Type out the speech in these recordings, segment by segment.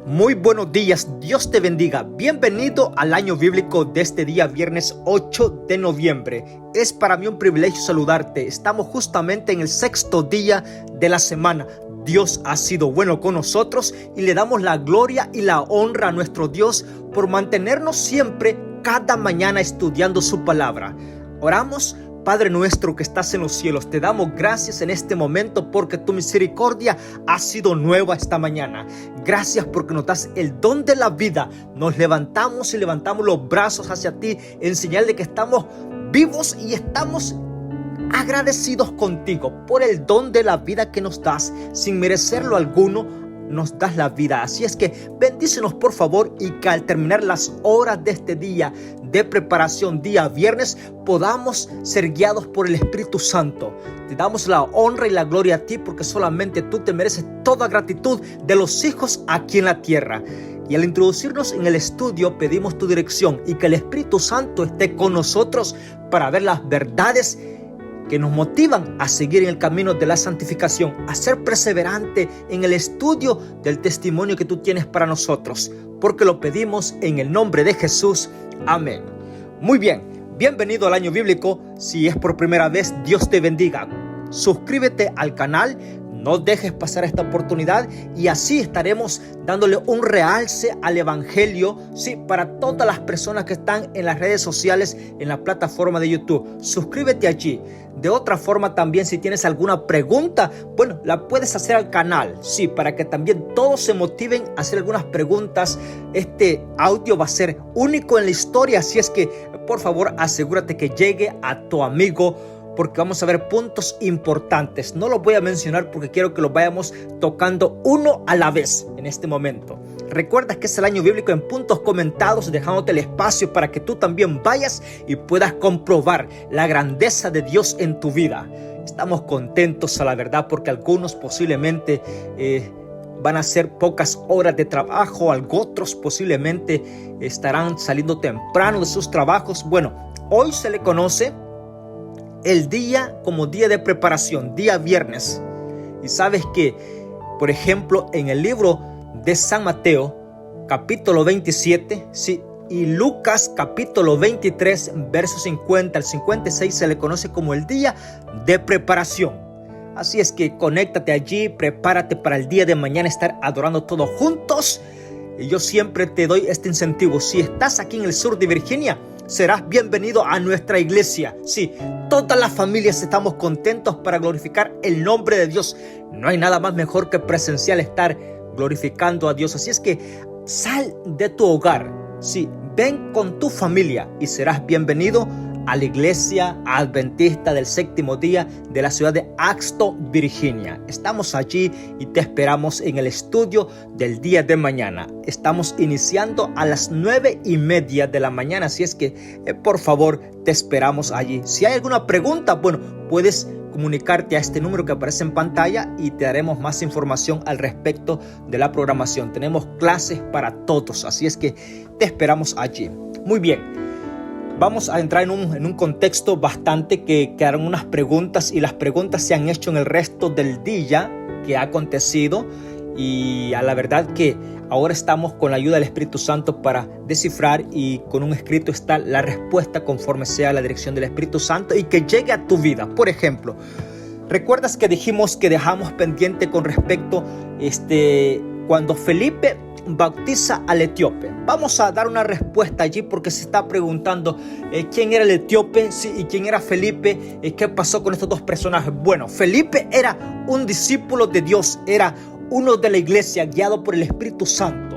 Muy buenos días, Dios te bendiga. Bienvenido al año bíblico de este día viernes 8 de noviembre. Es para mí un privilegio saludarte. Estamos justamente en el sexto día de la semana. Dios ha sido bueno con nosotros y le damos la gloria y la honra a nuestro Dios por mantenernos siempre cada mañana estudiando su palabra. Oramos. Padre nuestro que estás en los cielos, te damos gracias en este momento porque tu misericordia ha sido nueva esta mañana. Gracias porque nos das el don de la vida. Nos levantamos y levantamos los brazos hacia ti en señal de que estamos vivos y estamos agradecidos contigo por el don de la vida que nos das. Sin merecerlo alguno, nos das la vida. Así es que bendícenos por favor y que al terminar las horas de este día de preparación, día viernes, podamos ser guiados por el Espíritu Santo. Te damos la honra y la gloria a ti porque solamente tú te mereces toda gratitud de los hijos aquí en la tierra. Y al introducirnos en el estudio pedimos tu dirección y que el Espíritu Santo esté con nosotros para ver las verdades que nos motivan a seguir en el camino de la santificación, a ser perseverante en el estudio del testimonio que tú tienes para nosotros, porque lo pedimos en el nombre de Jesús. Amén. Muy bien, bienvenido al año bíblico. Si es por primera vez, Dios te bendiga. Suscríbete al canal. No dejes pasar esta oportunidad y así estaremos dándole un realce al evangelio, sí, para todas las personas que están en las redes sociales, en la plataforma de YouTube. Suscríbete allí. De otra forma también, si tienes alguna pregunta, bueno, la puedes hacer al canal, sí, para que también todos se motiven a hacer algunas preguntas. Este audio va a ser único en la historia, así es que por favor asegúrate que llegue a tu amigo, porque vamos a ver puntos importantes. No los voy a mencionar porque quiero que los vayamos tocando uno a la vez en este momento. Recuerda que es el año bíblico en puntos comentados, dejándote el espacio para que tú también vayas y puedas comprobar la grandeza de Dios en tu vida. Estamos contentos a la verdad porque algunos posiblemente van a hacer pocas horas de trabajo, otros posiblemente estarán saliendo temprano de sus trabajos. Bueno, hoy se le conoce el día como día de preparación, día viernes. Y sabes que, por ejemplo, en el libro de San Mateo, capítulo 27, sí, y Lucas, capítulo 23, versos 50 al 56, se le conoce como el día de preparación. Así es que conéctate allí, prepárate para el día de mañana estar adorando todos juntos. Y yo siempre te doy este incentivo. Si estás aquí en el sur de Virginia, serás bienvenido a nuestra iglesia. Sí, todas las familias estamos contentos para glorificar el nombre de Dios. No hay nada más mejor que presencial estar glorificando a Dios. Así es que sal de tu hogar. Sí, ven con tu familia y serás bienvenido a la iglesia adventista del séptimo día de la ciudad de Axton, Virginia. Estamos allí y te esperamos en el estudio del día de mañana. Estamos iniciando a las 9:30 de la mañana, así es que por favor te esperamos allí. Si hay alguna pregunta, bueno, puedes comunicarte a este número que aparece en pantalla y te daremos más información al respecto de la programación. Tenemos clases para todos, así es que te esperamos allí. Muy bien. Vamos a entrar en un contexto bastante que quedaron unas preguntas y las preguntas se han hecho en el resto del día que ha acontecido y a la verdad que ahora estamos con la ayuda del Espíritu Santo para descifrar y con un escrito está la respuesta conforme sea la dirección del Espíritu Santo y que llegue a tu vida. Por ejemplo, ¿recuerdas que dijimos que dejamos pendiente con respecto cuando Felipe bautiza al etíope? Vamos a dar una respuesta allí porque se está preguntando quién era el etíope y quién era Felipe, qué pasó con estos dos personajes. Bueno, Felipe era un discípulo de Dios, era uno de la iglesia guiado por el Espíritu Santo.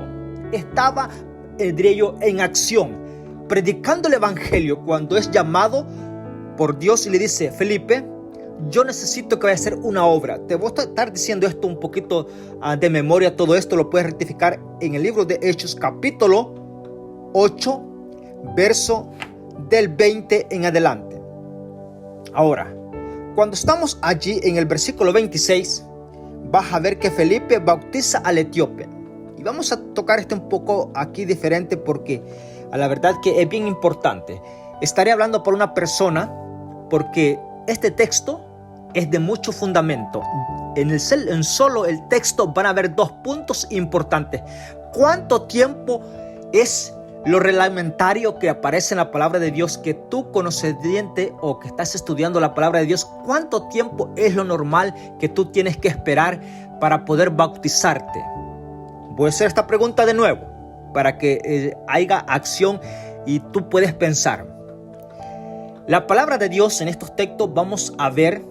Estaba, diría yo, en acción, predicando el evangelio cuando es llamado por Dios y le dice: Felipe, yo necesito que vaya a hacer una obra. Te voy a estar diciendo esto un poquito de memoria. Todo esto lo puedes rectificar en el libro de Hechos, capítulo 8, verso del 20 en adelante. Ahora, cuando estamos allí en el versículo 26, vas a ver que Felipe bautiza al etíope. Y vamos a tocar esto un poco aquí diferente porque a la verdad que es bien importante. Estaré hablando por una persona porque este texto es de mucho fundamento. En solo el texto van a haber dos puntos importantes. ¿Cuánto tiempo es lo reglamentario que aparece en la palabra de Dios, que tú, conocediente o que estás estudiando la palabra de Dios, cuánto tiempo es lo normal que tú tienes que esperar para poder bautizarte? Voy a hacer esta pregunta de nuevo para que haya acción y tú puedes pensar. La palabra de Dios en estos textos vamos a ver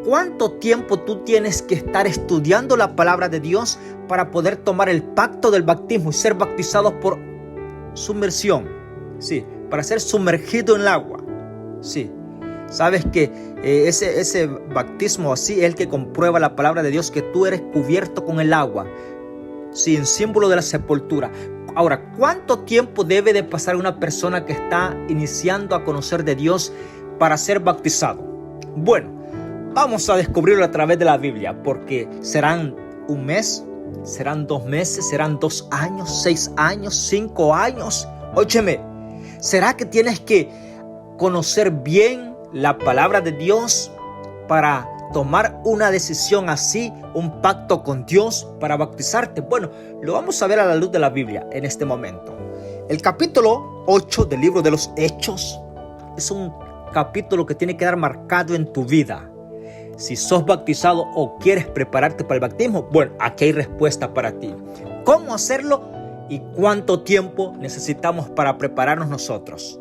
cuánto tiempo tú tienes que estar estudiando la palabra de Dios para poder tomar el pacto del bautismo y ser bautizados por sumersión. Sí, para ser sumergido en el agua. Sí, sabes que ese bautismo así es el que comprueba la palabra de Dios, que tú eres cubierto con el agua. Sí, en símbolo de la sepultura. Ahora, ¿cuánto tiempo debe de pasar una persona que está iniciando a conocer de Dios para ser bautizado? Bueno, vamos a descubrirlo a través de la Biblia, porque serán un mes, serán 2 meses, serán 2 años, 6 años, 5 años. Óyeme, ¿será que tienes que conocer bien la palabra de Dios para tomar una decisión así, un pacto con Dios para bautizarte? Bueno, lo vamos a ver a la luz de la Biblia en este momento. El capítulo 8 del libro de los Hechos es un capítulo que tiene que quedar marcado en tu vida. Si sos bautizado o quieres prepararte para el bautismo, bueno, aquí hay respuesta para ti. ¿Cómo hacerlo y cuánto tiempo necesitamos para prepararnos nosotros?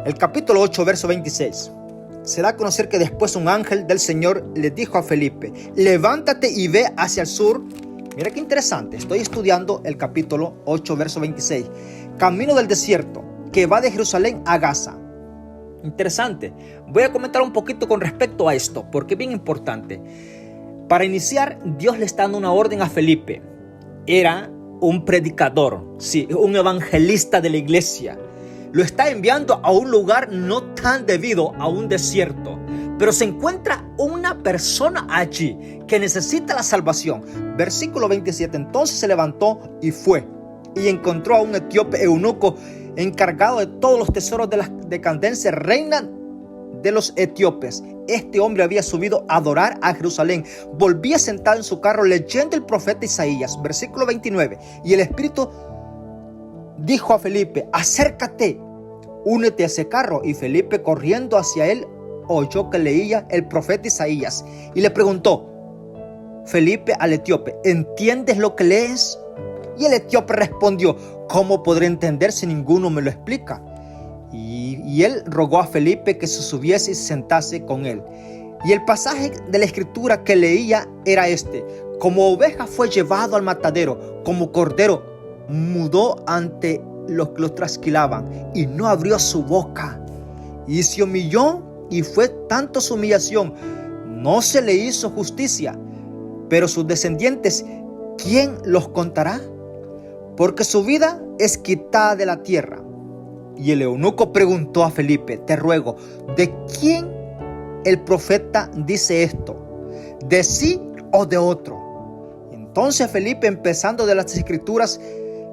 El capítulo 8, verso 26. Se da a conocer que después un ángel del Señor le dijo a Felipe: levántate y ve hacia el sur. Mira qué interesante, estoy estudiando el capítulo 8, verso 26. Camino del desierto, que va de Jerusalén a Gaza. Interesante. Voy a comentar un poquito con respecto a esto, porque es bien importante. Para iniciar, Dios le está dando una orden a Felipe. Era un predicador, sí, un evangelista de la iglesia. Lo está enviando a un lugar no tan debido, a un desierto. Pero se encuentra una persona allí que necesita la salvación. Versículo 27. Entonces se levantó y fue, y encontró a un etíope eunuco encargado de todos los tesoros de Candace, reina de los etíopes. Este hombre había subido a adorar a Jerusalén. Volvía sentado en su carro leyendo el profeta Isaías. Versículo 29. Y el Espíritu dijo a Felipe: acércate, únete a ese carro. Y Felipe, corriendo hacia él, oyó que leía el profeta Isaías. Y le preguntó Felipe al etíope: ¿entiendes lo que lees? Y el etíope respondió: ¿cómo podré entender si ninguno me lo explica? Y él rogó a Felipe que se subiese y se sentase con él. Y el pasaje de la escritura que leía era este: como oveja fue llevado al matadero, como cordero mudó ante los que lo trasquilaban, y no abrió su boca. Y se humilló, y fue tanto su humillación, no se le hizo justicia. Pero sus descendientes, ¿quién los contará? Porque su vida es quitada de la tierra. Y el eunuco preguntó a Felipe: te ruego, ¿de quién el profeta dice esto? ¿De sí o de otro? Entonces Felipe, empezando de las escrituras,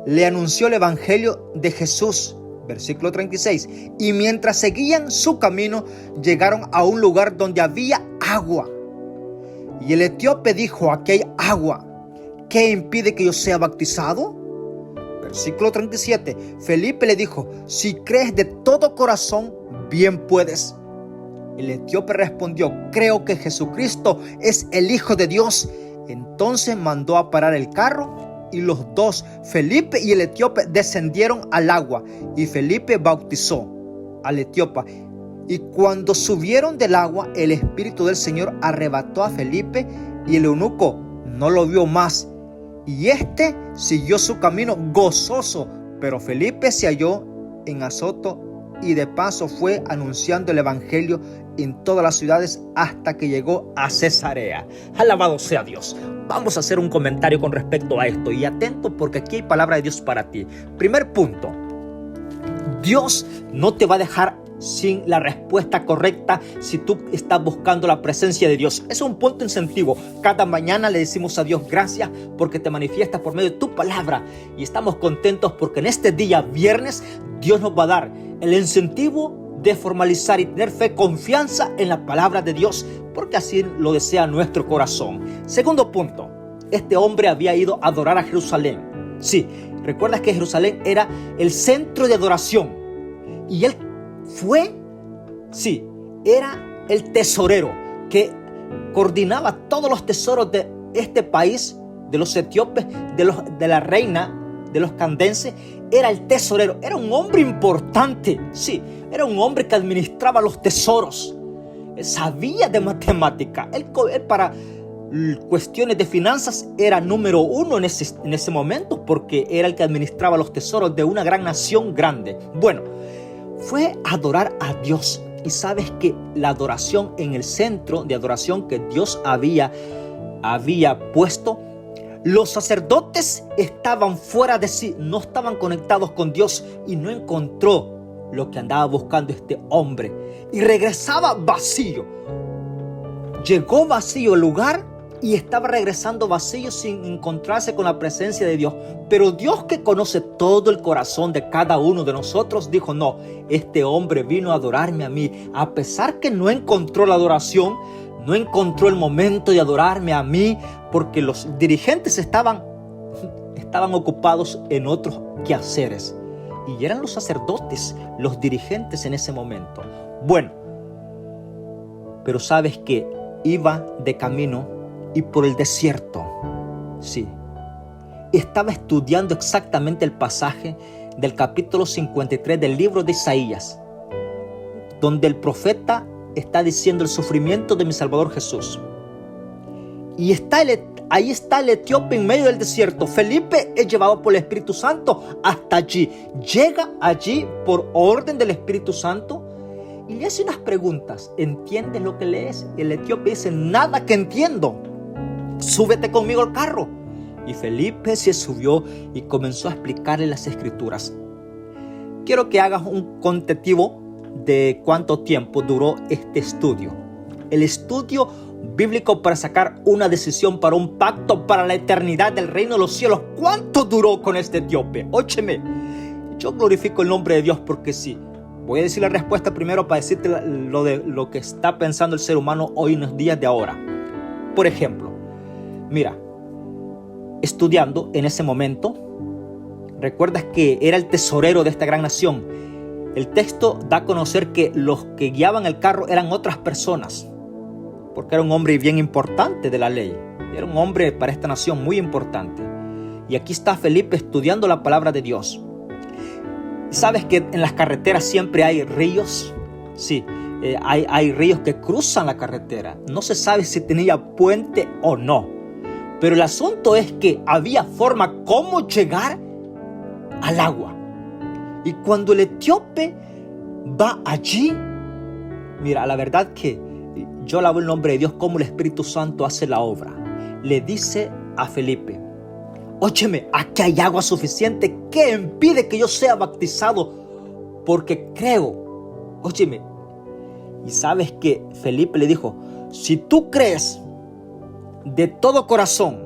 le anunció el evangelio de Jesús. Versículo 36. Y mientras seguían su camino, llegaron a un lugar donde había agua. Y el etíope dijo: aquí hay agua, ¿qué impide que yo sea bautizado? Versículo 37. Felipe le dijo: si crees de todo corazón, bien puedes. El etíope respondió: creo que Jesucristo es el Hijo de Dios. Entonces mandó a parar el carro, y los dos, Felipe y el etíope, descendieron al agua, y Felipe bautizó al etíope. Y cuando subieron del agua, el Espíritu del Señor arrebató a Felipe, y el eunuco no lo vio más. Y este siguió su camino gozoso, pero Felipe se halló en Azoto, y de paso fue anunciando el evangelio en todas las ciudades hasta que llegó a Cesarea. Alabado sea Dios. Vamos a hacer un comentario con respecto a esto, y atento, porque aquí hay palabra de Dios para ti. Primer punto: Dios no te va a dejar sin la respuesta correcta si tú estás buscando la presencia de Dios. Es un punto incentivo. Cada mañana le decimos a Dios: gracias porque te manifiestas por medio de tu palabra, y estamos contentos porque en este día viernes Dios nos va a dar el incentivo de formalizar y tener fe, confianza en la palabra de Dios, porque así lo desea nuestro corazón. Segundo punto: este hombre había ido a adorar a Jerusalén. Sí, recuerdas que Jerusalén era el centro de adoración. Y él era el tesorero que coordinaba todos los tesoros de este país, de los etíopes, de la reina, de los candenses. Era el tesorero, era un hombre importante. Sí, era un hombre que administraba los tesoros. Él sabía de matemática. Él para cuestiones de finanzas era número uno en ese momento, porque era el que administraba los tesoros de una gran nación grande. Bueno, fue a adorar a Dios. Y sabes que la adoración, en el centro de adoración que Dios había puesto, los sacerdotes estaban fuera de sí, no estaban conectados con Dios, y no encontró lo que andaba buscando este hombre, y regresaba vacío. Llegó vacío al lugar y estaba regresando vacío sin encontrarse con la presencia de Dios. Pero Dios, que conoce todo el corazón de cada uno de nosotros, dijo: no, este hombre vino a adorarme a mí. A pesar que no encontró la adoración, no encontró el momento de adorarme a mí, porque los dirigentes estaban ocupados en otros quehaceres. Y eran los sacerdotes los dirigentes en ese momento. Bueno, pero sabes que iba de camino y por el desierto, sí, estaba estudiando exactamente el pasaje del capítulo 53 del libro de Isaías, donde el profeta está diciendo el sufrimiento de mi Salvador Jesús. Y ahí está el etíope en medio del desierto. Felipe es llevado por el Espíritu Santo hasta allí. Llega allí por orden del Espíritu Santo y le hace unas preguntas. ¿Entiendes lo que lees? Y el etíope dice: nada que entiendo. Súbete conmigo al carro. Y Felipe se subió y comenzó a explicarle las escrituras. Quiero que hagas un contativo de cuánto tiempo duró este estudio. El estudio bíblico para sacar una decisión para un pacto para la eternidad del reino de los cielos. ¿Cuánto duró con este etíope? Óyeme, yo glorifico el nombre de Dios, porque sí. Voy a decir la respuesta primero para decirte lo que está pensando el ser humano hoy en los días de ahora. Por ejemplo, mira, estudiando en ese momento, recuerdas que era el tesorero de esta gran nación. El texto da a conocer que los que guiaban el carro eran otras personas, porque era un hombre bien importante de la ley. Era un hombre para esta nación muy importante. Y aquí está Felipe estudiando la palabra de Dios. ¿Sabes que en las carreteras siempre hay ríos? Sí, hay ríos que cruzan la carretera. No se sabe si tenía puente o no. Pero el asunto es que había forma cómo llegar al agua. Y cuando el etíope va allí, mira, la verdad que yo alabo el nombre de Dios, como el Espíritu Santo hace la obra. Le dice a Felipe: óyeme, aquí hay agua suficiente. ¿Qué impide que yo sea bautizado? Porque creo. Óyeme. Y sabes que Felipe le dijo: si tú crees de todo corazón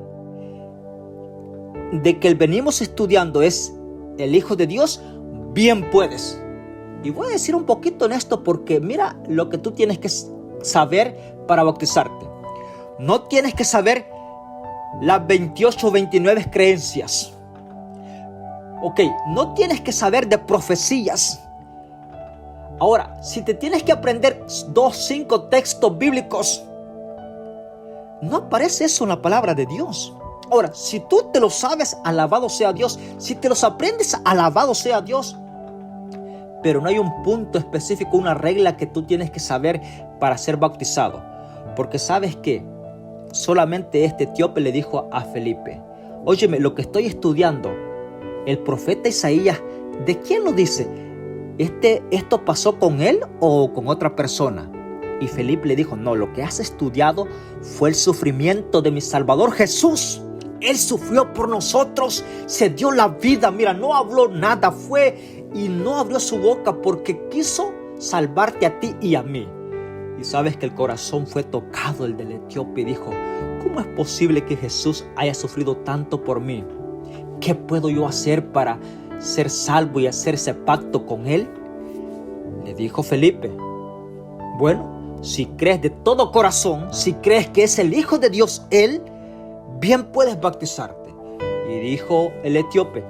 de que el venimos estudiando es el Hijo de Dios, bien puedes. Y voy a decir un poquito en esto, porque mira lo que tú tienes que saber para bautizarte. No tienes que saber las 28 o 29 creencias. Ok, no tienes que saber de profecías. Ahora, si te tienes que aprender 2, 5 textos bíblicos, no aparece eso en la palabra de Dios. Ahora, si tú te lo sabes, alabado sea Dios. Si te los aprendes, alabado sea Dios. Pero no hay un punto específico, una regla que tú tienes que saber para ser bautizado. Porque sabes que solamente este etíope le dijo a Felipe: óyeme, lo que estoy estudiando, el profeta Isaías, ¿de quién lo dice? ¿Esto pasó con él o con otra persona? Y Felipe le dijo: no, lo que has estudiado fue el sufrimiento de mi Salvador Jesús. Él sufrió por nosotros, se dio la vida. Mira, no habló nada, fue y no abrió su boca, porque quiso salvarte a ti y a mí. Y sabes que el corazón fue tocado, el del etíope, y dijo: ¿cómo es posible que Jesús haya sufrido tanto por mí? ¿Qué puedo yo hacer para ser salvo y hacer ese pacto con Él? Le dijo Felipe: bueno, si crees de todo corazón, si crees que es el Hijo de Dios, Él, bien puedes bautizarte. Y dijo el etíope: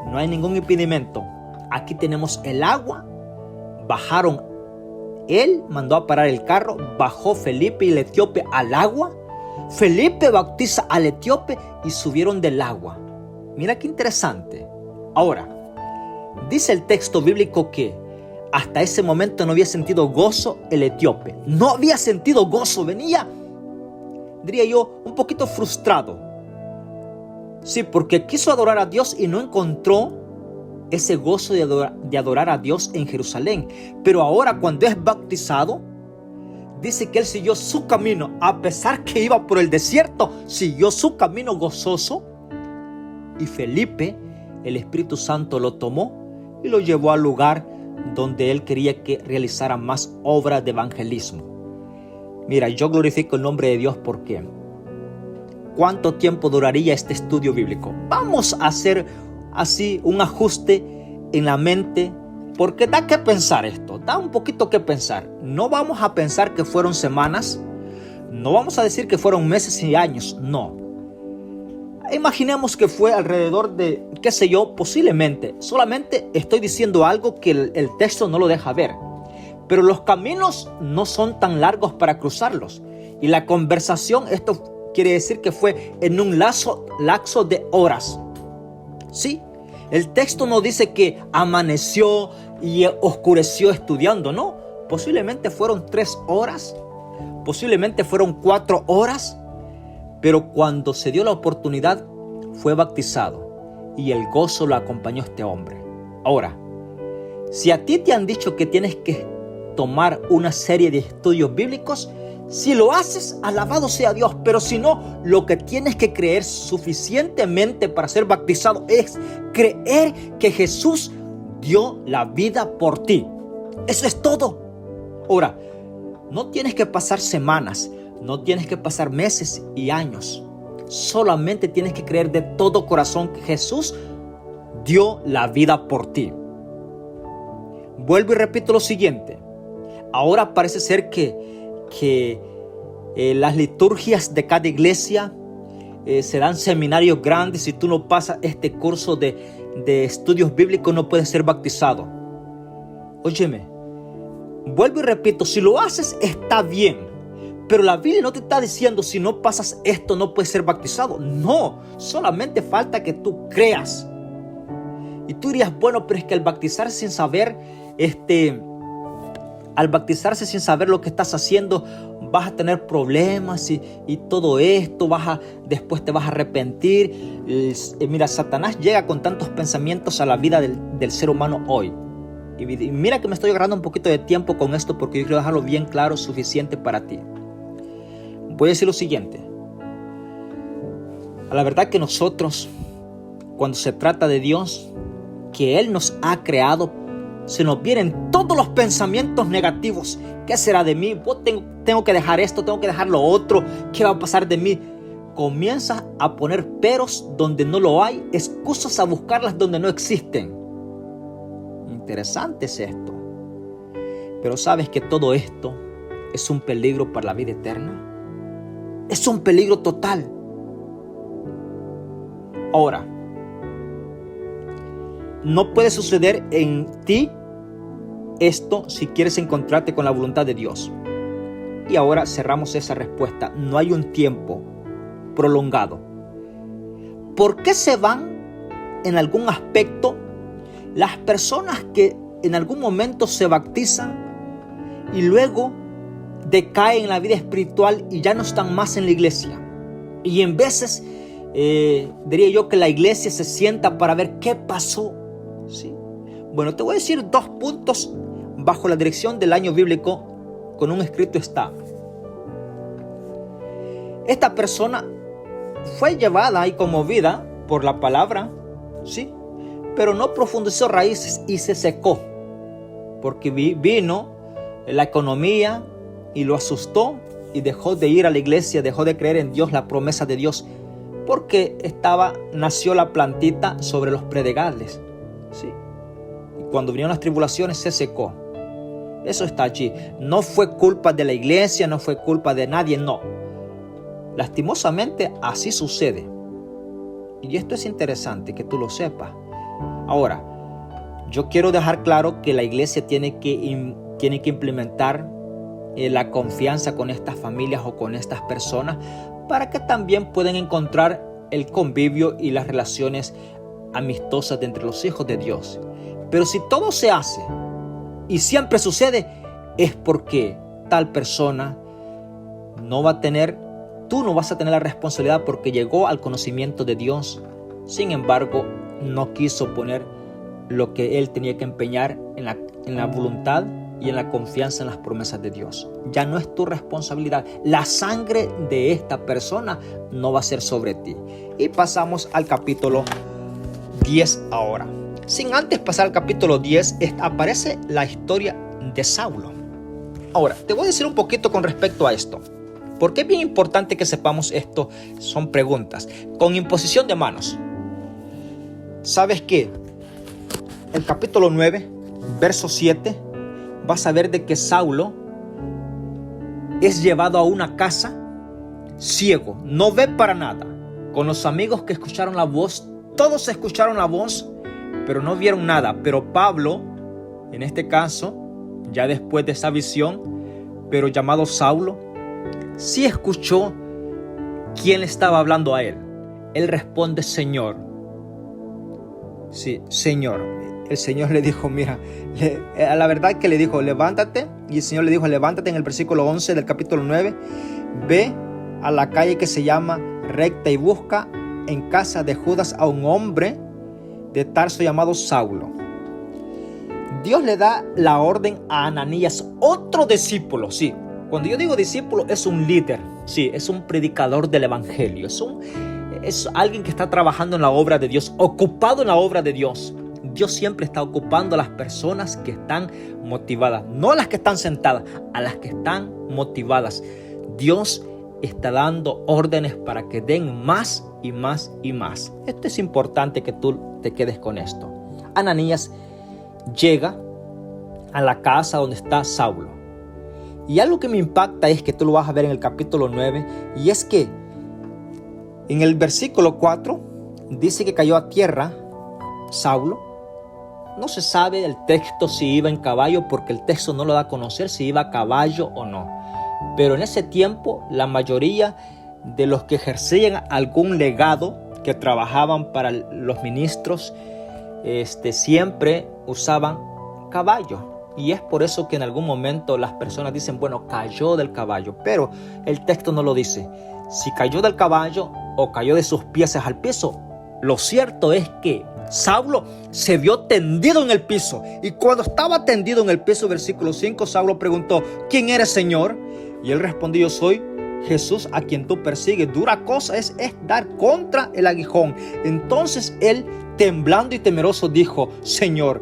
no hay ningún impedimento, aquí tenemos el agua. Bajaron, él mandó a parar el carro, bajó Felipe y el etíope al agua. Felipe bautiza al etíope y subieron del agua. Mira qué interesante. Ahora, dice el texto bíblico que hasta ese momento no había sentido gozo el etíope. No había sentido gozo, venía, diría yo, un poquito frustrado. Sí, porque quiso adorar a Dios y no encontró ese gozo de adorar a Dios en Jerusalén. Pero ahora, cuando es bautizado, dice que él siguió su camino. A pesar que iba por el desierto, siguió su camino gozoso. Y Felipe, el Espíritu Santo lo tomó y lo llevó al lugar donde él quería que realizara más obras de evangelismo. Mira, yo glorifico el nombre de Dios porque ¿cuánto tiempo duraría este estudio bíblico? Vamos a hacer así un ajuste en la mente, porque da que pensar esto, da un poquito que pensar. No vamos a pensar que fueron semanas, no vamos a decir que fueron meses y años, no. Imaginemos que fue alrededor de, qué sé yo, posiblemente. Solamente estoy diciendo algo que el texto no lo deja ver. Pero los caminos no son tan largos para cruzarlos. Y la conversación, esto quiere decir que fue en un lapso de horas. Sí, el texto no dice que amaneció y oscureció estudiando, no. Posiblemente fueron 3 horas, posiblemente fueron 4 horas. Pero cuando se dio la oportunidad, fue bautizado y el gozo lo acompañó a este hombre. Ahora, si a ti te han dicho que tienes que tomar una serie de estudios bíblicos, si lo haces, alabado sea Dios. Pero si no, lo que tienes que creer suficientemente para ser bautizado es creer que Jesús dio la vida por ti. Eso es todo. Ahora, no tienes que pasar semanas, no tienes que pasar meses y años. Solamente tienes que creer de todo corazón que Jesús dio la vida por ti. Vuelvo y repito lo siguiente. Ahora parece ser que las liturgias de cada iglesia se dan seminarios grandes. Si tú no pasas este curso de estudios bíblicos, no puedes ser bautizado. Óyeme, vuelvo y repito, si lo haces está bien. Pero la Biblia no te está diciendo si no pasas esto no puedes ser bautizado. No, solamente falta que tú creas. Y tú dirías, bueno, pero es que al bautizarse sin saber, lo que estás haciendo, vas a tener problemas y todo esto, después te vas a arrepentir. Mira, Satanás llega con tantos pensamientos a la vida del ser humano hoy. Y mira que me estoy agarrando un poquito de tiempo con esto porque yo quiero dejarlo bien claro, suficiente para ti. Voy a decir lo siguiente. A la verdad que nosotros, cuando se trata de Dios, que Él nos ha creado, se nos vienen todos los pensamientos negativos. ¿Qué será de mí? Tengo que dejar esto, tengo que dejar lo otro. ¿Qué va a pasar de mí? Comienzas a poner peros donde no lo hay, excusas a buscarlas donde no existen. Interesante es esto. Pero ¿sabes que todo esto es un peligro para la vida eterna? Es un peligro total. Ahora, no puede suceder en ti esto si quieres encontrarte con la voluntad de Dios. Y ahora cerramos esa respuesta. No hay un tiempo prolongado. ¿Por qué se van en algún aspecto las personas que en algún momento se bautizan y luego decaen en la vida espiritual y ya no están más en la iglesia? Y en veces diría yo que la iglesia se sienta para ver qué pasó. ¿Sí? Bueno, te voy a decir 2 puntos bajo la dirección del año bíblico. Con un escrito está: esta persona fue llevada y conmovida por la palabra, ¿sí? Pero no profundizó raíces y se secó porque vino la economía y lo asustó y dejó de ir a la iglesia, dejó de creer en Dios, la promesa de Dios, porque nació la plantita sobre los predegales, ¿sí? Y cuando vinieron las tribulaciones se secó. Eso está allí. No fue culpa de la iglesia, no fue culpa de nadie, no. Lastimosamente así sucede. Y esto es interesante que tú lo sepas. Ahora, yo quiero dejar claro que la iglesia tiene que implementar la confianza con estas familias o con estas personas para que también puedan encontrar el convivio y las relaciones amistosas entre los hijos de Dios. Pero si todo se hace y siempre sucede, es porque tal persona no va a tener, tú no vas a tener la responsabilidad porque llegó al conocimiento de Dios. Sin embargo, no quiso poner lo que él tenía que empeñar en la voluntad y en la confianza en las promesas de Dios. Ya no es tu responsabilidad. La sangre de esta persona no va a ser sobre ti. Y pasamos al capítulo 10 ahora. Sin antes pasar al capítulo 10, aparece la historia de Saulo. Ahora, te voy a decir un poquito con respecto a esto. Porque es bien importante que sepamos esto. Son preguntas. Con imposición de manos. ¿Sabes qué? El capítulo 9, verso 7, vas a ver de que Saulo es llevado a una casa ciego, no ve para nada. Con los amigos que escucharon la voz, todos escucharon la voz, pero no vieron nada. Pero Pablo, en este caso, ya después de esa visión, pero llamado Saulo, sí escuchó quién le estaba hablando a él. Él responde, Señor. Sí, Señor. El Señor le dijo, mira, a la verdad que le dijo, levántate. Y el Señor le dijo, levántate en el versículo 11 del capítulo 9. Ve a la calle que se llama Recta y busca en casa de Judas a un hombre de Tarso llamado Saulo. Dios le da la orden a Ananías, otro discípulo, sí. Cuando yo digo discípulo, es un líder, sí, es un predicador del evangelio. Es alguien que está trabajando en la obra de Dios, ocupado en la obra de Dios. Dios siempre está ocupando a las personas que están motivadas, no a las que están sentadas, a las que están motivadas. Dios está dando órdenes para que den más y más y más. Esto es importante que tú te quedes con esto. Ananías llega a la casa donde está Saulo. Y algo que me impacta es que tú lo vas a ver en el capítulo 9, y es que en el versículo 4 dice que cayó a tierra Saulo. No se sabe el texto si iba en caballo, porque el texto no lo da a conocer si iba a caballo o no. Pero en ese tiempo la mayoría de los que ejercían algún legado, que trabajaban para los ministros, siempre usaban caballo. Y es por eso que en algún momento las personas dicen, bueno, cayó del caballo. Pero el texto no lo dice. Si cayó del caballo o cayó de sus pies al piso, lo cierto es que Saulo se vio tendido en el piso. Y cuando estaba tendido en el piso, versículo 5, Saulo preguntó, ¿quién eres, Señor? Y él respondió, yo soy Jesús a quien tú persigues. Dura cosa es dar contra el aguijón. Entonces él, temblando y temeroso, dijo, Señor,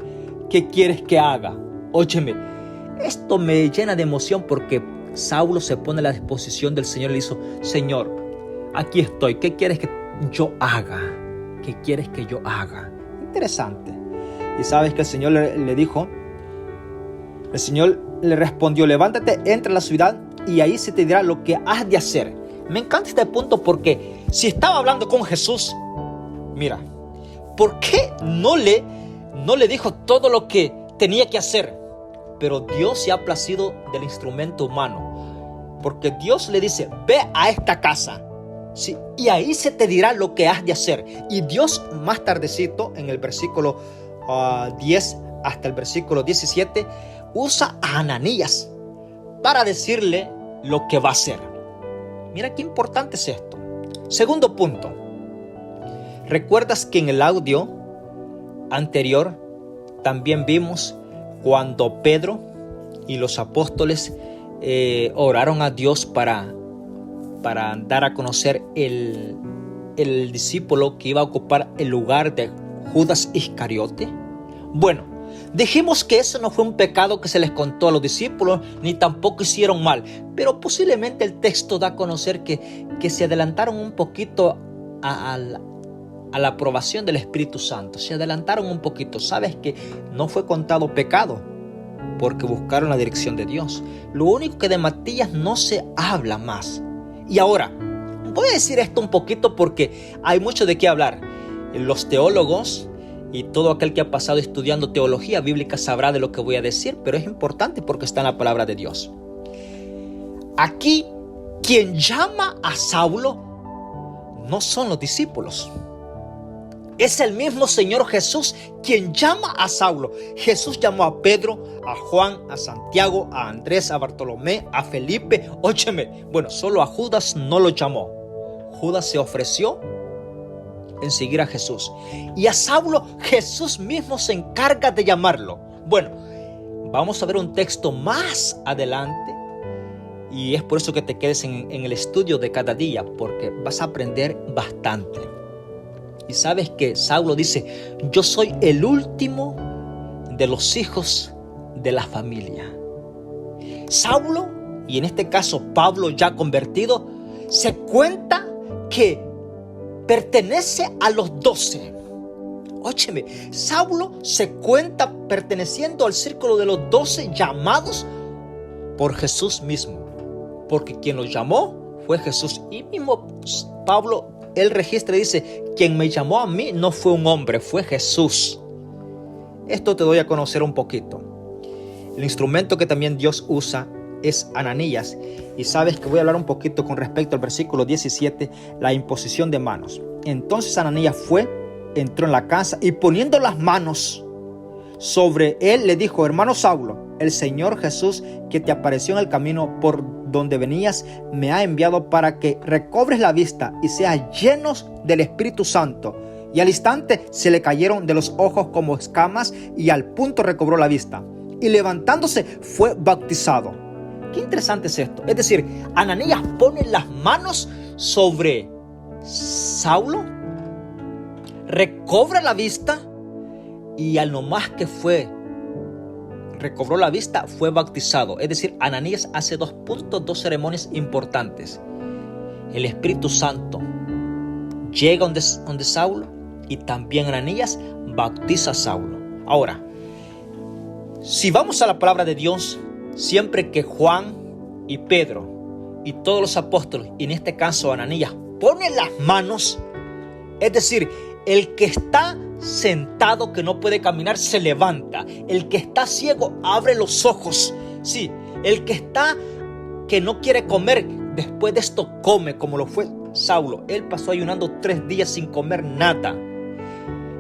¿qué quieres que haga? Óyeme, esto me llena de emoción porque Saulo se pone a la disposición del Señor y le dijo, Señor, aquí estoy, ¿qué quieres que yo haga? ¿Qué quieres que yo haga? Interesante. Y sabes que el Señor le dijo, el Señor le respondió, levántate, entra a la ciudad y ahí se te dirá lo que has de hacer. Me encanta este punto porque si estaba hablando con Jesús, mira, ¿por qué no le dijo todo lo que tenía que hacer? Pero Dios se ha placido del instrumento humano, porque Dios le dice, ve a esta casa, ¿sí? Y ahí se te dirá lo que has de hacer. Y Dios más tardecito, en el versículo 10 hasta el versículo 17, usa a Ananías para decirle lo que va a hacer. Mira qué importante es esto. Segundo punto. ¿Recuerdas que en el audio anterior también vimos cuando Pedro y los apóstoles oraron a Dios para dar a conocer el discípulo que iba a ocupar el lugar de Judas Iscariote? Bueno, dijimos que eso no fue un pecado que se les contó a los discípulos, ni tampoco hicieron mal, pero posiblemente el texto da a conocer que se adelantaron un poquito a la aprobación del Espíritu Santo. Se adelantaron un poquito. Sabes que no fue contado pecado porque buscaron la dirección de Dios. Lo único que de Matías no se habla más. Y ahora, un voy a decir esto un poquito porque hay mucho de qué hablar. Los teólogos y todo aquel que ha pasado estudiando teología bíblica sabrá de lo que voy a decir, pero es importante porque está en la palabra de Dios. Aquí, quien llama a Saulo no son los discípulos. Es el mismo Señor Jesús quien llama a Saulo. Jesús llamó a Pedro, a Juan, a Santiago, a Andrés, a Bartolomé, a Felipe. Óyeme, bueno, solo a Judas no lo llamó. Judas se ofreció en seguir a Jesús. Y a Saulo Jesús mismo se encarga de llamarlo. Bueno, vamos a ver un texto más adelante. Y es por eso que te quedes en el estudio de cada día, porque vas a aprender bastante. Y sabes que Saulo dice: yo soy el último de los hijos de la familia. Saulo, y en este caso Pablo ya convertido, se cuenta que pertenece a los 12. Óyeme, Saulo se cuenta perteneciendo al círculo de los 12 llamados por Jesús mismo. Porque quien lo llamó fue Jesús. Y mismo Pablo, él registra y dice: quien me llamó a mí no fue un hombre, fue Jesús. Esto te doy a conocer un poquito. El instrumento que también Dios usa es Ananías. Y sabes que voy a hablar un poquito con respecto al versículo 17, la imposición de manos. Entonces Ananías entró en la casa y poniendo las manos sobre él le dijo: hermano Saulo, el Señor Jesús que te apareció en el camino por donde venías me ha enviado para que recobres la vista y seas llenos del Espíritu Santo. Y al instante se le cayeron de los ojos como escamas y al punto recobró la vista. Y levantándose fue bautizado. Qué interesante es esto. Es decir, Ananías pone las manos sobre Saulo, recobra la vista y al nomás que recobró la vista, fue bautizado. Es decir, Ananías hace 2 puntos, 2 ceremonias importantes. El Espíritu Santo llega donde Saulo y también Ananías bautiza a Saulo. Ahora, si vamos a la palabra de Dios, siempre que Juan y Pedro y todos los apóstoles, y en este caso Ananías, ponen las manos, es decir, el que está sentado que no puede caminar se levanta. El que está ciego abre los ojos. Sí, el que no quiere comer, después de esto come, como lo fue Saulo. Él pasó ayunando 3 días sin comer nada.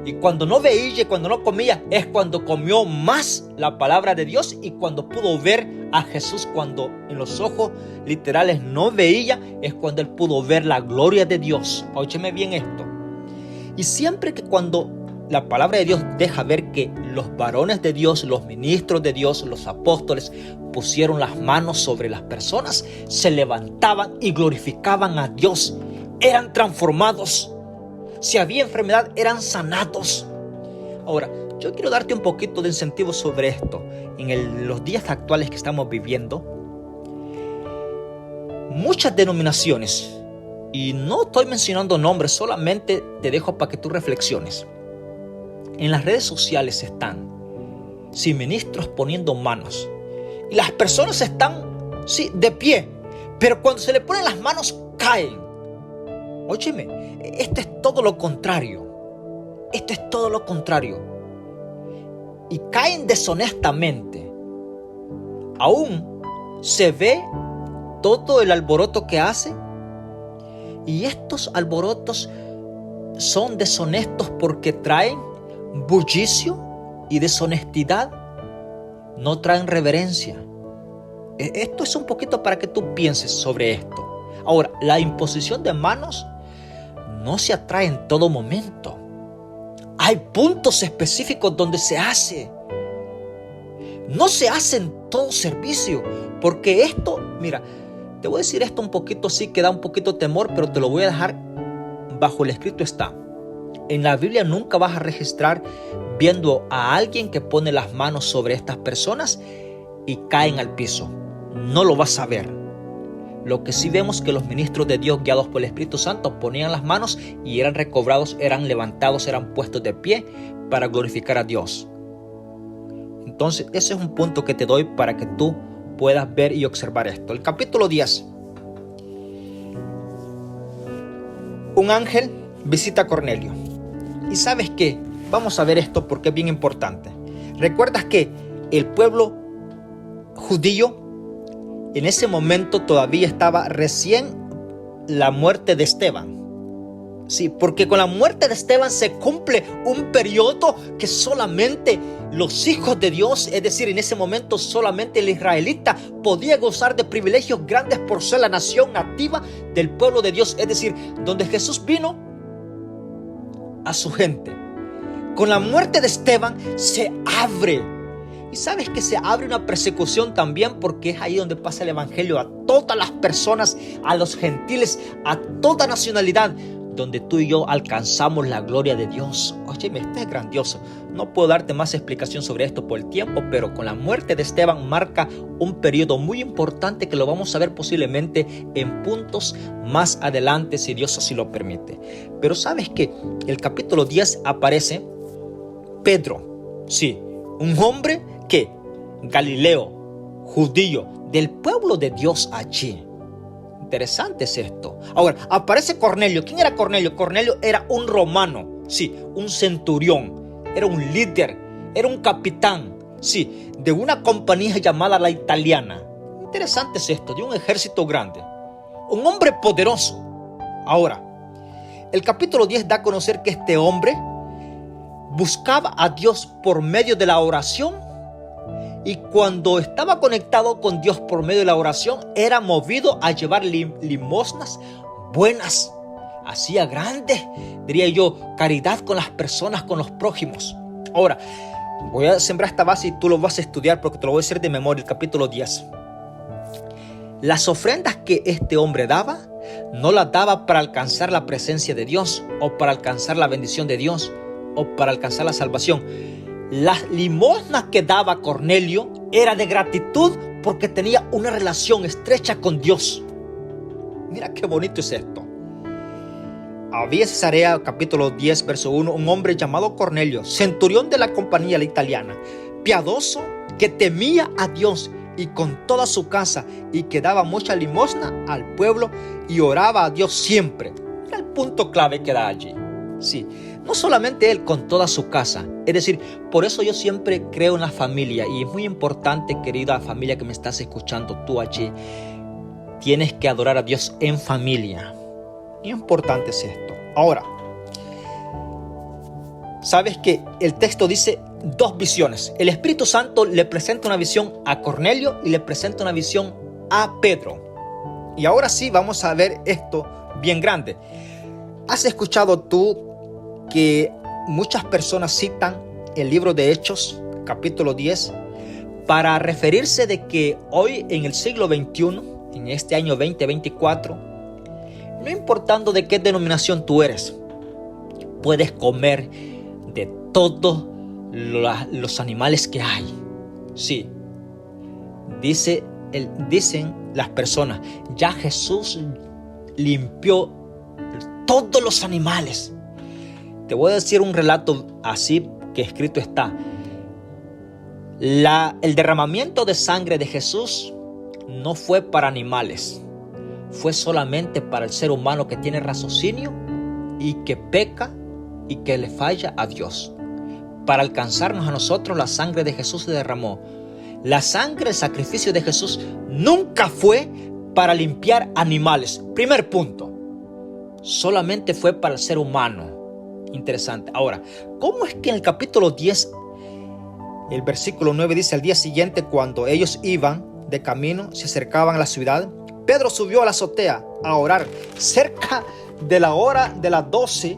Y cuando no veía, cuando no comía, es cuando comió más la palabra de Dios y cuando pudo ver a Jesús. Cuando en los ojos literales no veía, es cuando él pudo ver la gloria de Dios. Óyeme bien esto. Y siempre que cuando la palabra de Dios deja ver que los varones de Dios, los ministros de Dios, los apóstoles pusieron las manos sobre las personas, se levantaban y glorificaban a Dios. Eran transformados. Si había enfermedad, eran sanados. Ahora, yo quiero darte un poquito de incentivo sobre esto. En los días actuales que estamos viviendo, muchas denominaciones, y no estoy mencionando nombres, solamente te dejo para que tú reflexiones. En las redes sociales están, sí, ministros poniendo manos. Y las personas están, sí, de pie. Pero cuando se le ponen las manos, caen. Óyeme, esto es todo lo contrario. Esto es todo lo contrario. Y caen deshonestamente. Aún se ve todo el alboroto que hacen. Y estos alborotos son deshonestos porque traen bullicio y deshonestidad. No traen reverencia. Esto es un poquito para que tú pienses sobre esto. Ahora, la imposición de manos no se atrae en todo momento. Hay puntos específicos donde se hace. No se hace en todo servicio. Porque esto, mira, te voy a decir esto un poquito así que da un poquito temor, pero te lo voy a dejar bajo el escrito está. En la Biblia nunca vas a registrar viendo a alguien que pone las manos sobre estas personas y caen al piso. No lo vas a ver. Lo que sí vemos que los ministros de Dios guiados por el Espíritu Santo ponían las manos y eran recobrados, eran levantados, eran puestos de pie para glorificar a Dios. Entonces ese es un punto que te doy para que tú puedas ver y observar esto. El capítulo 10. Un ángel visita a Cornelio. ¿Y sabes qué? Vamos a ver esto porque es bien importante. ¿Recuerdas que el pueblo judío en ese momento todavía estaba recién la muerte de Esteban? Sí, porque con la muerte de Esteban se cumple un periodo que solamente los hijos de Dios, es decir, en ese momento solamente el israelita podía gozar de privilegios grandes por ser la nación nativa del pueblo de Dios, es decir, donde Jesús vino a su gente. Con la muerte de Esteban se abre. Y sabes que se abre una persecución también porque es ahí donde pasa el evangelio a todas las personas, a los gentiles, a toda nacionalidad, donde tú y yo alcanzamos la gloria de Dios. Oye, esto es grandioso. No puedo darte más explicación sobre esto por el tiempo, pero con la muerte de Esteban marca un periodo muy importante que lo vamos a ver posiblemente en puntos más adelante, si Dios así lo permite. Pero sabes que el capítulo 10 aparece Pedro, sí, un hombre que Galileo, judío, del pueblo de Dios allí. Interesante es esto. Ahora, aparece Cornelio. ¿Quién era Cornelio? Cornelio era un romano, sí, un centurión, era un líder, era un capitán, sí, de una compañía llamada la Italiana. Interesante es esto, de un ejército grande, un hombre poderoso. Ahora, el capítulo 10 da a conocer que este hombre buscaba a Dios por medio de la oración, y cuando estaba conectado con Dios por medio de la oración, era movido a llevar limosnas buenas. Hacía grande, diría yo, caridad con las personas, con los prójimos. Ahora, voy a sembrar esta base y tú lo vas a estudiar porque te lo voy a decir de memoria, el capítulo 10. Las ofrendas que este hombre daba, no las daba para alcanzar la presencia de Dios o para alcanzar la bendición de Dios o para alcanzar la salvación. Las limosnas que daba Cornelio era de gratitud porque tenía una relación estrecha con Dios. Mira qué bonito es esto. Había en Cesarea, capítulo 10, verso 1, un hombre llamado Cornelio, centurión de la compañía italiana, piadoso, que temía a Dios y con toda su casa, y que daba mucha limosna al pueblo y oraba a Dios siempre. Era el punto clave que da allí. Sí, no solamente él, con toda su casa. Es decir, por eso yo siempre creo en la familia. Y es muy importante, querida familia que me estás escuchando, tú allí. Tienes que adorar a Dios en familia. Importante es esto. Ahora, sabes que el texto dice dos visiones. El Espíritu Santo le presenta una visión a Cornelio y le presenta una visión a Pedro. Y ahora sí vamos a ver esto bien grande. ¿Has escuchado tú que muchas personas citan el libro de Hechos, capítulo 10, para referirse de que hoy en el siglo XXI, en este año 2024, no importando de qué denominación tú eres, puedes comer de todos los animales que hay? Sí, dicen las personas, ya Jesús limpió todos los animales. Te voy a decir un relato así que escrito está. El derramamiento de sangre de Jesús no fue para animales. Fue solamente para el ser humano que tiene raciocinio y que peca y que le falla a Dios. Para alcanzarnos a nosotros, la sangre de Jesús se derramó. La sangre, el sacrificio de Jesús nunca fue para limpiar animales. Primer punto. Solamente fue para el ser humano. Interesante. Ahora, ¿cómo es que en el capítulo 10, el versículo 9 dice: al día siguiente, cuando ellos iban de camino, se acercaban a la ciudad, Pedro subió a la azotea a orar cerca de la hora de las 12,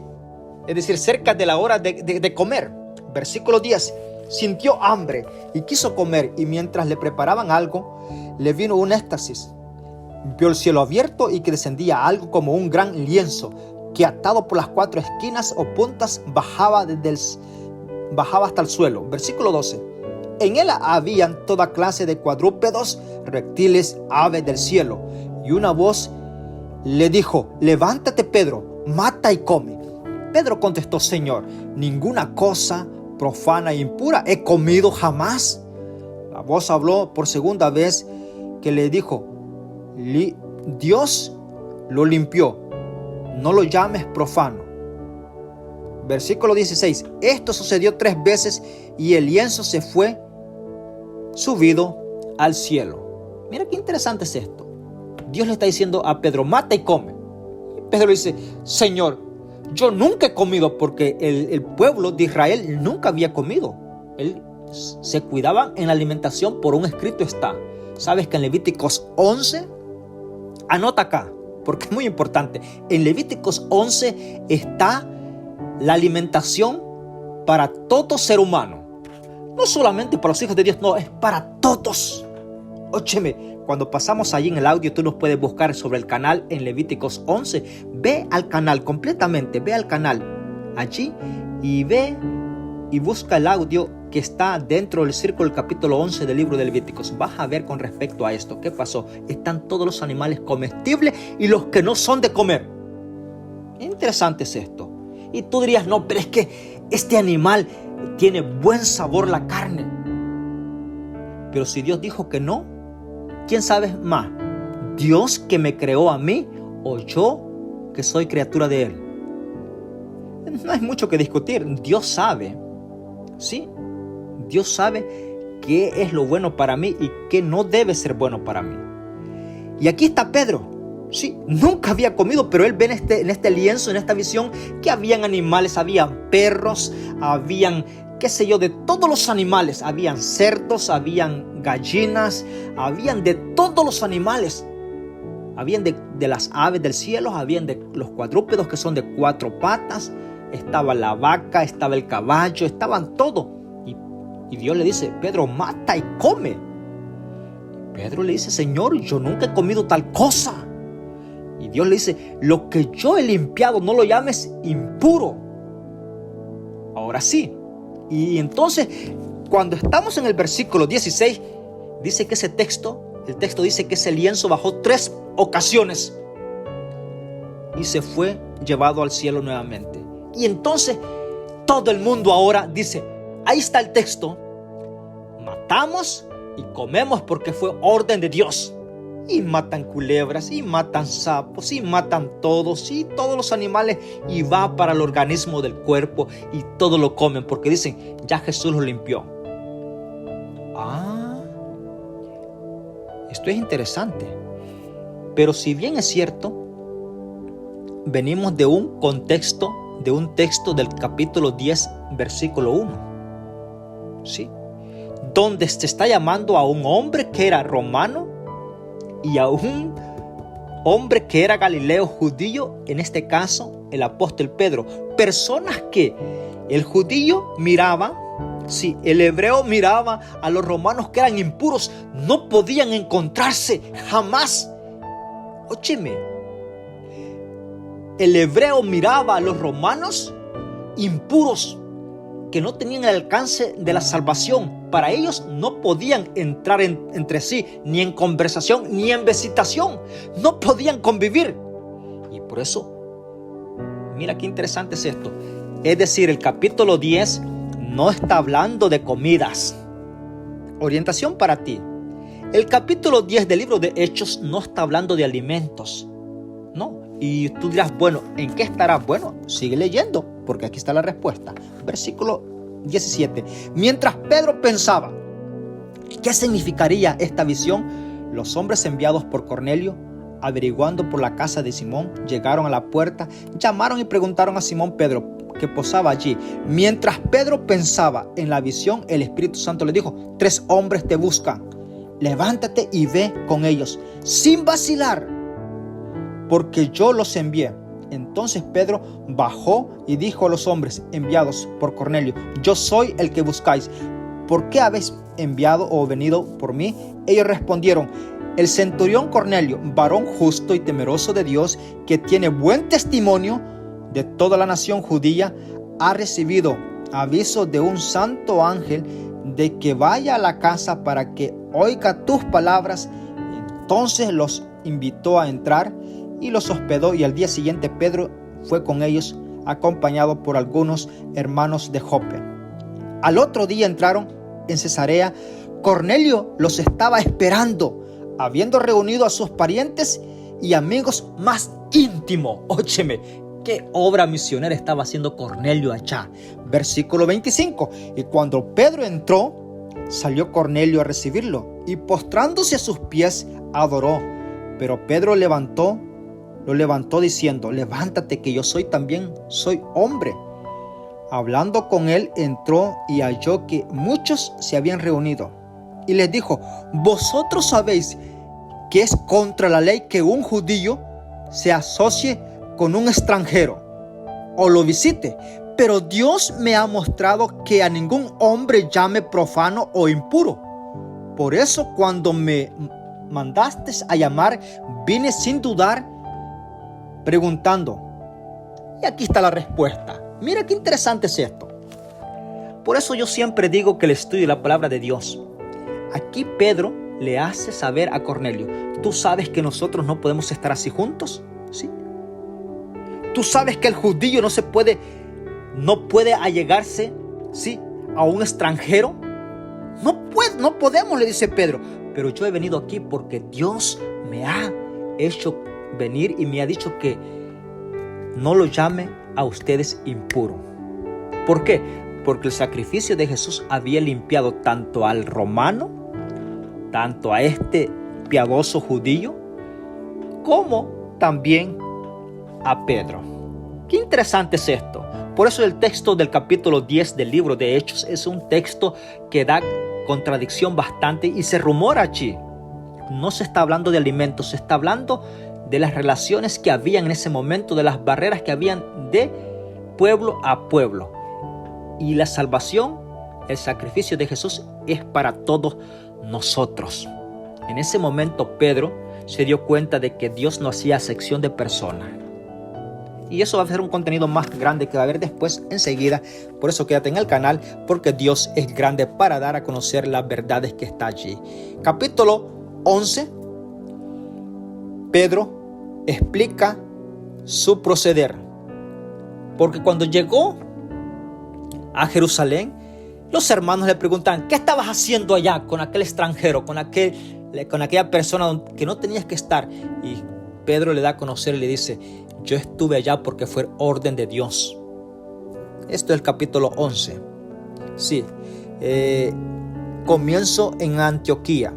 es decir, cerca de la hora de comer. Versículo 10, sintió hambre y quiso comer, y mientras le preparaban algo, le vino un éxtasis. Vio el cielo abierto y que descendía algo como un gran lienzo, que atado por las 4 esquinas o puntas bajaba hasta el suelo. Versículo 12. En él habían toda clase de cuadrúpedos, reptiles, aves del cielo. Y una voz le dijo: levántate, Pedro, mata y come. Pedro contestó: Señor, ninguna cosa profana e impura he comido jamás. La voz habló por segunda vez, que le dijo: Dios lo limpió. no lo llames profano. Versículo 16. Esto sucedió 3 veces y el lienzo se fue subido al cielo. Mira qué interesante es esto. Dios le está diciendo a Pedro, mata y come. Y Pedro le dice, Señor, yo nunca he comido, porque el pueblo de Israel nunca había comido. Él se cuidaban en la alimentación, por un escrito está. ¿Sabes que en Levíticos 11? Anota acá, porque es muy importante. En Levíticos 11 está la alimentación para todo ser humano. No solamente para los hijos de Dios, no, es para todos. Óyeme, cuando pasamos allí en el audio, tú nos puedes buscar sobre el canal en Levíticos 11. Ve al canal completamente, ve al canal allí y ve y busca el audio que está dentro del círculo del capítulo 11 del libro de Levíticos. Vas a ver con respecto a esto, ¿qué pasó? Están todos los animales comestibles y los que no son de comer. Interesante es esto. Y tú dirías, no, pero es que este animal tiene buen sabor la carne. Pero si Dios dijo que no, ¿quién sabe más? ¿Dios que me creó a mí o yo que soy criatura de Él? No hay mucho que discutir. Dios sabe. Sí, Dios sabe qué es lo bueno para mí y qué no debe ser bueno para mí. Y aquí está Pedro. Sí, nunca había comido, pero él ve en este lienzo, en esta visión, que habían animales, habían perros, habían, qué sé yo, de todos los animales. Habían cerdos, habían gallinas, habían de todos los animales. Habían de las aves del cielo, habían de los cuadrúpedos que son de 4 patas. Estaba la vaca, estaba el caballo, estaban todos. Y Dios le dice, Pedro, mata y come. Y Pedro le dice, Señor, yo nunca he comido tal cosa. Y Dios le dice, lo que yo he limpiado no lo llames impuro. Ahora sí. Y entonces, cuando estamos en el versículo 16, dice que el texto dice que ese lienzo bajó 3 ocasiones y se fue llevado al cielo nuevamente. Y entonces todo el mundo ahora dice, ahí está el texto, matamos y comemos porque fue orden de Dios. Y matan culebras, y matan sapos, y matan todos, y todos los animales, y va para el organismo del cuerpo, y todo lo comen, porque dicen, ya Jesús lo limpió. Esto es interesante. Pero si bien es cierto, venimos de un contexto, de un texto del capítulo 10, versículo 1. ¿Sí? Donde se está llamando a un hombre que era romano y a un hombre que era galileo judío, en este caso el apóstol Pedro. Personas que el judío miraba, sí, el hebreo miraba a los romanos que eran impuros, no podían encontrarse jamás. Óyeme, el hebreo miraba a los romanos impuros, que no tenían el alcance de la salvación. Para ellos no podían entrar entre sí, ni en conversación, ni en visitación. No podían convivir. Y por eso, mira qué interesante es esto. Es decir, el capítulo 10 no está hablando de comidas. Orientación para ti. El capítulo 10 del libro de Hechos no está hablando de alimentos. No. Y tú dirás, bueno, ¿en qué estará? Bueno, sigue leyendo, porque aquí está la respuesta. Versículo 17. Mientras Pedro pensaba qué significaría esta visión, los hombres enviados por Cornelio, averiguando por la casa de Simón, llegaron a la puerta, llamaron y preguntaron a Simón Pedro, que posaba allí. Mientras Pedro pensaba en la visión, el Espíritu Santo le dijo, 3 hombres te buscan. Levántate y ve con ellos, sin vacilar, porque yo los envié. Entonces Pedro bajó y dijo a los hombres enviados por Cornelio, yo soy el que buscáis. ¿Por qué habéis enviado o venido por mí? Ellos respondieron, el centurión Cornelio, varón justo y temeroso de Dios, que tiene buen testimonio de toda la nación judía, ha recibido aviso de un santo ángel de que vaya a la casa para que oiga tus palabras. Entonces los invitó a entrar y los hospedó, y al día siguiente Pedro fue con ellos, acompañado por algunos hermanos de Jope. Al otro día entraron en Cesarea. Cornelio los estaba esperando, habiendo reunido a sus parientes y amigos más íntimos. Óyeme, qué obra misionera estaba haciendo Cornelio allá. Versículo 25. Y cuando Pedro entró, salió Cornelio a recibirlo y postrándose a sus pies adoró. Pero Pedro lo levantó diciendo: levántate, que yo también soy hombre. Hablando con él, entró y halló que muchos se habían reunido. Y les dijo: vosotros sabéis que es contra la ley que un judío se asocie con un extranjero o lo visite. Pero Dios me ha mostrado que a ningún hombre llame profano o impuro. Por eso cuando me mandaste a llamar, vine sin dudar, preguntando. Y aquí está la respuesta. Mira qué interesante es esto. Por eso yo siempre digo que el estudio de la palabra de Dios. Aquí Pedro le hace saber a Cornelio: tú sabes que nosotros no podemos estar así juntos, ¿sí? Tú sabes que el judío no puede allegarse, ¿sí?, a un extranjero. No podemos, le dice Pedro. Pero yo he venido aquí porque Dios me ha hecho venir y me ha dicho que no lo llame a ustedes impuro. ¿Por qué? Porque el sacrificio de Jesús había limpiado tanto al romano, tanto a este piadoso judío, como también a Pedro. Qué interesante es esto. Por eso el texto del capítulo 10 del libro de Hechos es un texto que da contradicción bastante y se rumora allí. No se está hablando de alimentos, se está hablando de las relaciones que habían en ese momento, de las barreras que habían de pueblo a pueblo. Y la salvación, el sacrificio de Jesús es para todos nosotros. En ese momento Pedro se dio cuenta de que Dios no hacía acepción de personas. Y eso va a ser un contenido más grande que va a haber después enseguida. Por eso quédate en el canal, porque Dios es grande para dar a conocer las verdades que está allí. Capítulo 11. Pedro explica su proceder. Porque cuando llegó a Jerusalén, los hermanos le preguntan: ¿qué estabas haciendo allá con aquel extranjero, con aquella persona que no tenías que estar? Y Pedro le da a conocer y le dice: yo estuve allá porque fue orden de Dios. Esto es el capítulo 11. Sí. Comienzo en Antioquía.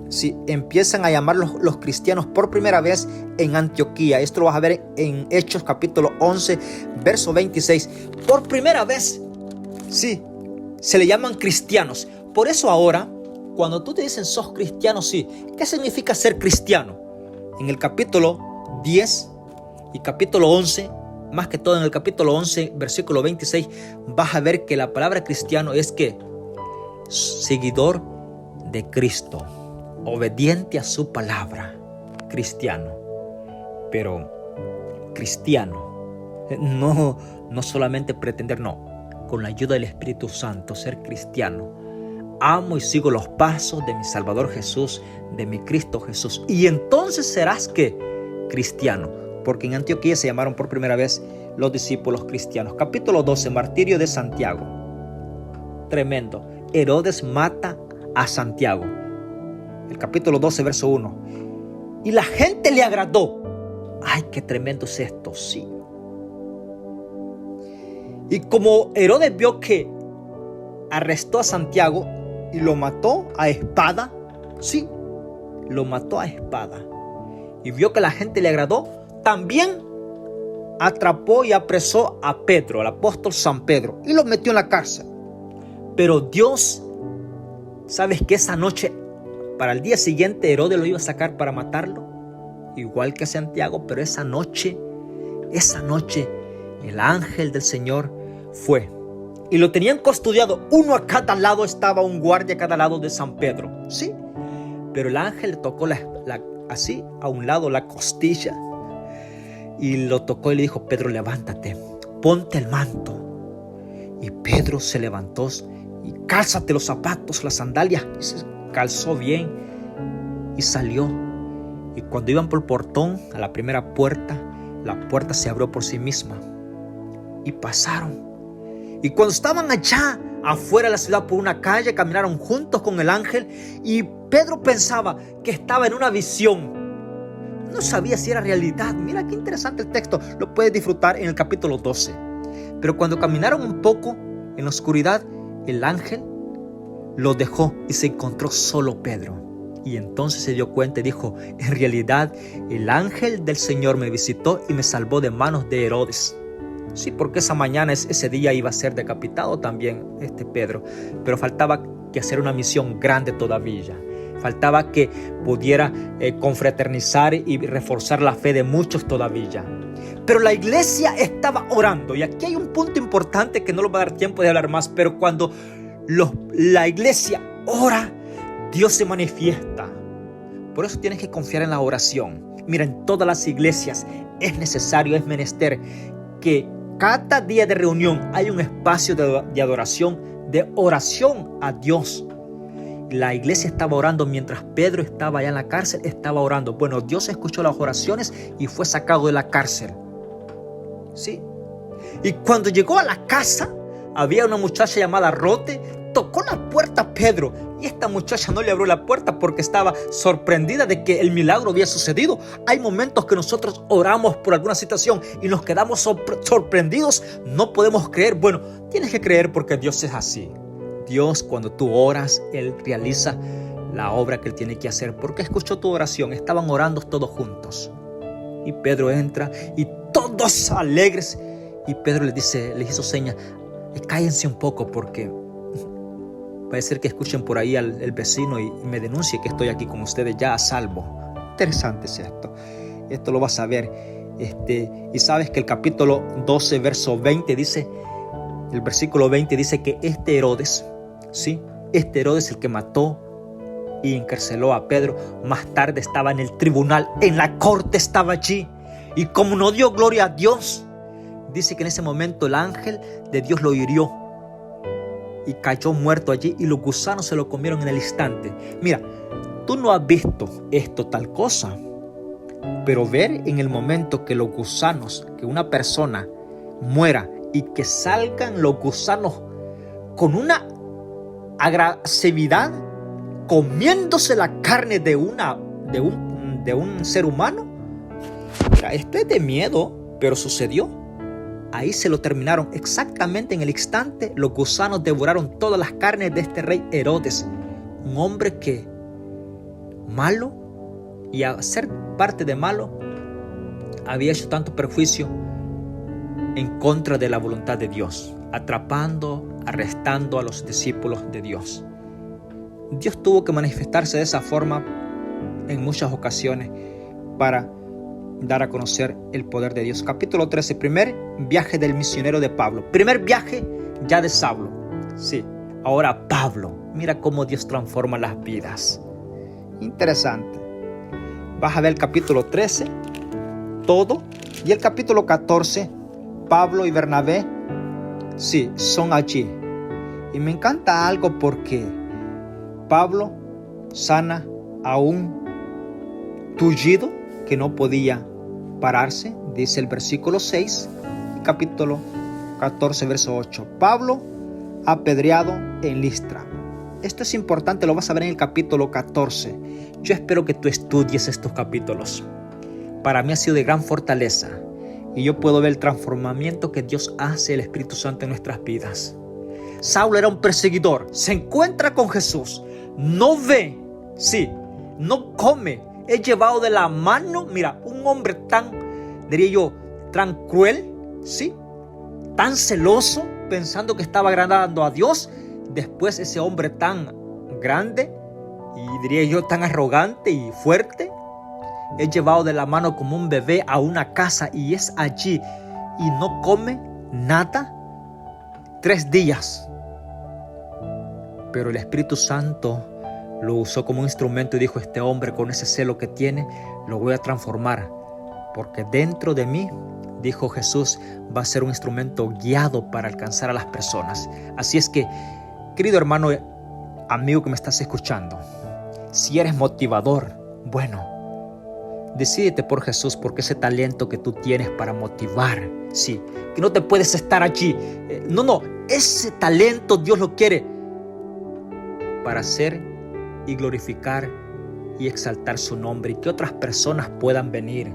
Sí, empiezan a llamar los cristianos por primera vez en Antioquía. Esto lo vas a ver en Hechos capítulo 11, verso 26. Por primera vez, sí, se le llaman cristianos. Por eso ahora, cuando tú te dicen sos cristiano, sí, ¿qué significa ser cristiano? En el capítulo 10 y capítulo 11, más que todo en el capítulo 11, versículo 26, vas a ver que la palabra cristiano es que seguidor de Cristo, obediente a su palabra, cristiano. Pero cristiano, no solamente pretender, no, con la ayuda del Espíritu Santo, ser cristiano. Amo y sigo los pasos de mi Salvador Jesús, de mi Cristo Jesús. Y entonces serás que cristiano. Porque en Antioquía se llamaron por primera vez los discípulos cristianos. Capítulo 12, martirio de Santiago. Tremendo. Herodes mata a Santiago. El capítulo 12, verso 1. Y la gente le agradó. Ay, qué tremendo es esto, sí. Y como Herodes vio que arrestó a Santiago y lo mató a espada, sí, lo mató a espada, y vio que la gente le agradó, también atrapó y apresó a Pedro, al apóstol San Pedro, y lo metió en la cárcel. Pero Dios, ¿sabes que esa noche, para el día siguiente, Herodes lo iba a sacar para matarlo? Igual que Santiago, pero esa noche, el ángel del Señor fue. Y lo tenían custodiado, uno a cada lado, estaba un guardia a cada lado de San Pedro, ¿sí? Pero el ángel le tocó así, a un lado, la costilla. Y lo tocó y le dijo: Pedro, levántate, ponte el manto. Y Pedro se levantó y cálzate los zapatos, las sandalias. Y se calzó bien y salió. Y cuando iban por el portón a la primera puerta, la puerta se abrió por sí misma. Y pasaron. Y cuando estaban allá afuera de la ciudad por una calle, caminaron juntos con el ángel. Y Pedro pensaba que estaba en una visión. no sabía si era realidad. Mira qué interesante el texto, lo puedes disfrutar en el capítulo 12. Pero cuando caminaron un poco en la oscuridad, el ángel lo dejó y se encontró solo Pedro. Y entonces se dio cuenta y dijo: en realidad el ángel del Señor me visitó y me salvó de manos de Herodes. Sí, porque esa mañana, ese día iba a ser decapitado también Pedro. Pero faltaba que hacer una misión grande todavía. Faltaba que pudiera confraternizar y reforzar la fe de muchos todavía. Pero la iglesia estaba orando. Y aquí hay un punto importante que no nos va a dar tiempo de hablar más. Pero cuando la iglesia ora, Dios se manifiesta. Por eso tienes que confiar en la oración. Mira, en todas las iglesias es necesario, es menester que cada día de reunión hay un espacio de adoración, de oración a Dios. La iglesia estaba orando mientras Pedro estaba allá en la cárcel, estaba orando. Bueno, Dios escuchó las oraciones y fue sacado de la cárcel. ¿Sí? Y cuando llegó a la casa, había una muchacha llamada Rote, tocó la puerta a Pedro. Y esta muchacha no le abrió la puerta porque estaba sorprendida de que el milagro había sucedido. Hay momentos que nosotros oramos por alguna situación y nos quedamos sorprendidos. No podemos creer. Bueno, tienes que creer porque Dios es así. Dios, cuando tú oras, Él realiza la obra que Él tiene que hacer. Porque escuchó tu oración. Estaban orando todos juntos. Y Pedro entra y todos alegres. Y Pedro les hizo señas: cállense un poco porque puede ser que escuchen por ahí al vecino y me denuncie que estoy aquí con ustedes ya a salvo. Interesante es esto. Esto lo vas a ver. Y sabes que el capítulo 12, verso 20 dice, el versículo 20 dice que Herodes, ¿sí? Herodes, el que mató y encarceló a Pedro, más tarde estaba en el tribunal, en la corte estaba allí. Y como no dio gloria a Dios, dice que en ese momento el ángel de Dios lo hirió y cayó muerto allí y los gusanos se lo comieron en el instante. Mira, tú no has visto esto tal cosa, pero ver en el momento que los gusanos, que una persona muera y que salgan los gusanos con una agresividad comiéndose la carne de un ser humano. Mira, esto es de miedo, pero sucedió. Ahí se lo terminaron exactamente en el instante. Los gusanos devoraron todas las carnes de este rey Herodes. Un hombre que malo, y a ser parte de malo, había hecho tanto perjuicio en contra de la voluntad de Dios, atrapando, arrestando a los discípulos de Dios. Dios tuvo que manifestarse de esa forma en muchas ocasiones para dar a conocer el poder de Dios. Capítulo 13, primer viaje del misionero de Pablo. Primer viaje ya de Saulo. Sí, ahora Pablo. Mira cómo Dios transforma las vidas. Interesante. Vas a ver el capítulo 13, todo. Y el capítulo 14, Pablo y Bernabé, sí, son allí. Y me encanta algo porque Pablo sana a un tullido que no podía pararse, dice el versículo 6, y capítulo 14, verso 8. Pablo apedreado en Listra. Esto es importante, lo vas a ver en el capítulo 14. Yo espero que tú estudies estos capítulos. Para mí ha sido de gran fortaleza y yo puedo ver el transformamiento que Dios hace, el Espíritu Santo en nuestras vidas. Saulo era un perseguidor, se encuentra con Jesús, no ve, sí, no come, es llevado de la mano. Mira, un hombre tan, diría yo, tan cruel, ¿sí? Tan celoso, pensando que estaba agradando a Dios. Después ese hombre tan grande y diría yo tan arrogante y fuerte, es llevado de la mano como un bebé a una casa y es allí y no come nada 3 días. Pero el Espíritu Santo lo usó como un instrumento y dijo: este hombre, con ese celo que tiene, lo voy a transformar, porque dentro de mí, dijo Jesús, va a ser un instrumento guiado para alcanzar a las personas. Así es que, querido hermano, amigo que me estás escuchando, si eres motivador, bueno, decídete por Jesús, porque ese talento que tú tienes para motivar, sí, que no te puedes estar allí, no, ese talento Dios lo quiere para hacer y glorificar y exaltar su nombre y que otras personas puedan venir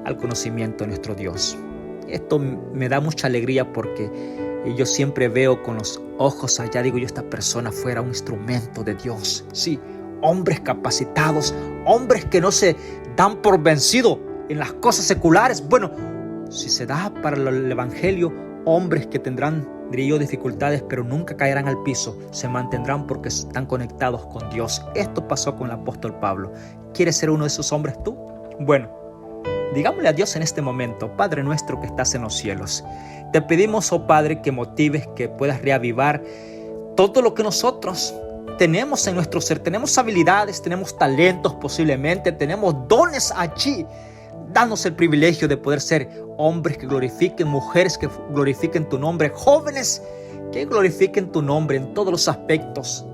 al conocimiento de nuestro Dios. Esto me da mucha alegría porque yo siempre veo con los ojos allá, digo yo, esta persona fuera un instrumento de Dios. Sí, hombres capacitados, hombres que no se dan por vencido en las cosas seculares. Bueno, si se da para el evangelio, hombres que tendrán, diría yo, dificultades, pero nunca caerán al piso, se mantendrán porque están conectados con Dios. Esto pasó con el apóstol Pablo. ¿Quieres ser uno de esos hombres tú? Bueno, digámosle a Dios en este momento: Padre nuestro que estás en los cielos, te pedimos, oh Padre, que motives, que puedas reavivar todo lo que nosotros tenemos en nuestro ser. Tenemos habilidades, tenemos talentos posiblemente, tenemos dones allí. Danos el privilegio de poder ser hombres que glorifiquen, mujeres que glorifiquen tu nombre, jóvenes que glorifiquen tu nombre en todos los aspectos.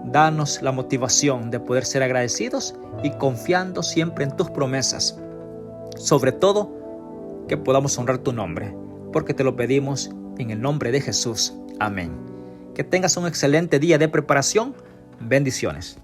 Danos la motivación de poder ser agradecidos y confiando siempre en tus promesas. Sobre todo, que podamos honrar tu nombre, porque te lo pedimos en el nombre de Jesús. Amén. Que tengas un excelente día de preparación. Bendiciones.